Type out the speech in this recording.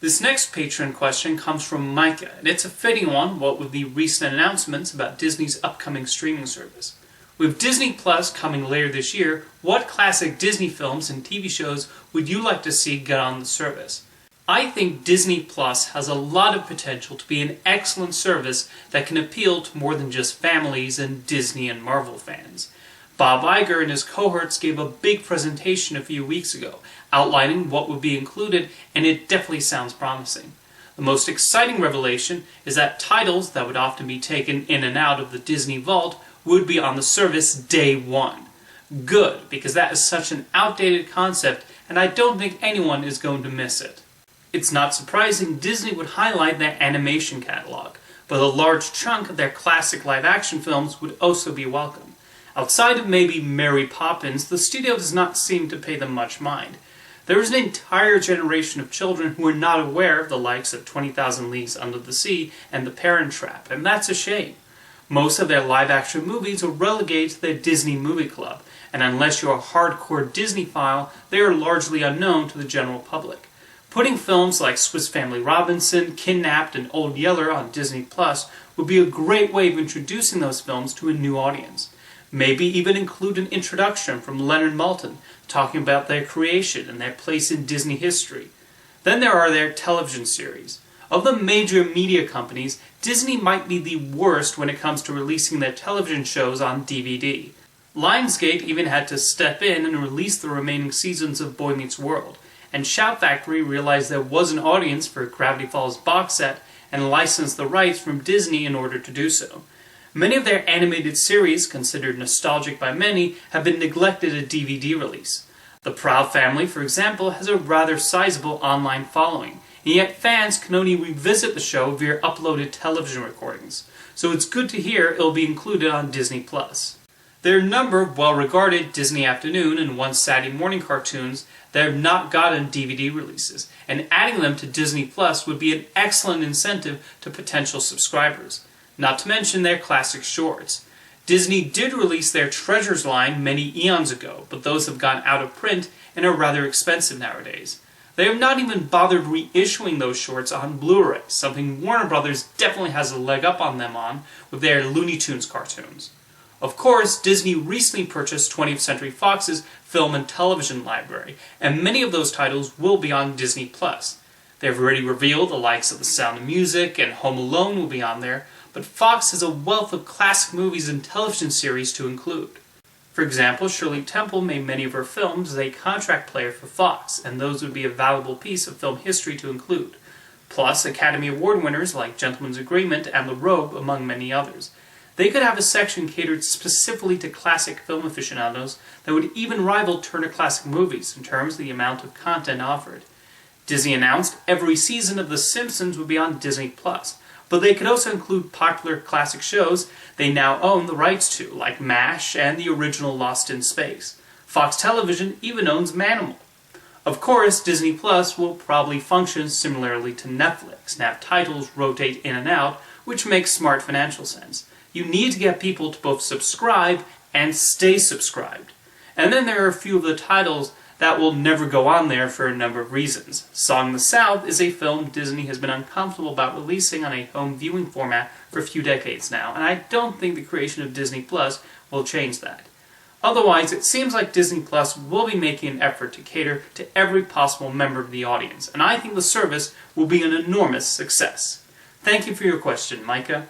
This next Patreon question comes from Micah, and it's a fitting one, what with the recent announcements about Disney's upcoming streaming service. With Disney Plus coming later this year, what classic Disney films and TV shows would you like to see get on the service? I think Disney Plus has a lot of potential to be an excellent service that can appeal to more than just families and Disney and Marvel fans. Bob Iger and his cohorts gave a big presentation a few weeks ago, outlining what would be included, and it definitely sounds promising. The most exciting revelation is that titles that would often be taken in and out of the Disney Vault would be on the service day one. Good, because that is such an outdated concept, and I don't think anyone is going to miss it. It's not surprising Disney would highlight their animation catalog, but a large chunk of their classic live-action films would also be welcome. Outside of maybe Mary Poppins, the studio does not seem to pay them much mind. There is an entire generation of children who are not aware of the likes of 20,000 Leagues Under the Sea and The Parent Trap, and that's a shame. Most of their live-action movies are relegated to their Disney Movie Club, and unless you're a hardcore Disney-phile, they are largely unknown to the general public. Putting films like Swiss Family Robinson, Kidnapped, and Old Yeller on Disney Plus would be a great way of introducing those films to a new audience. Maybe even include an introduction from Leonard Maltin, talking about their creation and their place in Disney history. Then there are their television series. Of the major media companies, Disney might be the worst when it comes to releasing their television shows on DVD. Lionsgate even had to step in and release the remaining seasons of Boy Meets World, and Shout Factory realized there was an audience for Gravity Falls box set and licensed the rights from Disney in order to do so. Many of their animated series, considered nostalgic by many, have been neglected at DVD release. The Proud Family, for example, has a rather sizable online following, and yet fans can only revisit the show via uploaded television recordings, so it's good to hear it'll be included on Disney+. There are a number of well-regarded Disney Afternoon and One Saturday Morning cartoons that have not gotten DVD releases, and adding them to Disney Plus would be an excellent incentive to potential subscribers. Not to mention their classic shorts. Disney did release their Treasures line many eons ago, but those have gone out of print and are rather expensive nowadays. They have not even bothered reissuing those shorts on Blu-ray, something Warner Brothers definitely has a leg up on them on with their Looney Tunes cartoons. Of course, Disney recently purchased 20th Century Fox's film and television library, and many of those titles will be on Disney Plus. They have already revealed the likes of The Sound of Music and Home Alone will be on there, but Fox has a wealth of classic movies and television series to include. For example, Shirley Temple made many of her films as a contract player for Fox, and those would be a valuable piece of film history to include. Plus, Academy Award winners like Gentleman's Agreement and The Robe, among many others. They could have a section catered specifically to classic film aficionados that would even rival Turner Classic Movies in terms of the amount of content offered. Disney announced every season of The Simpsons would be on Disney+, but they could also include popular classic shows they now own the rights to, like MASH and the original Lost in Space. Fox Television even owns Manimal. Of course, Disney Plus will probably function similarly to Netflix and have titles rotate in and out, which makes smart financial sense. You need to get people to both subscribe and stay subscribed. And then there are a few of the titles that will never go on there for a number of reasons. Song of the South is a film Disney has been uncomfortable about releasing on a home viewing format for a few decades now, and I don't think the creation of Disney Plus will change that. Otherwise, it seems like Disney Plus will be making an effort to cater to every possible member of the audience, and I think the service will be an enormous success. Thank you for your question, Micah.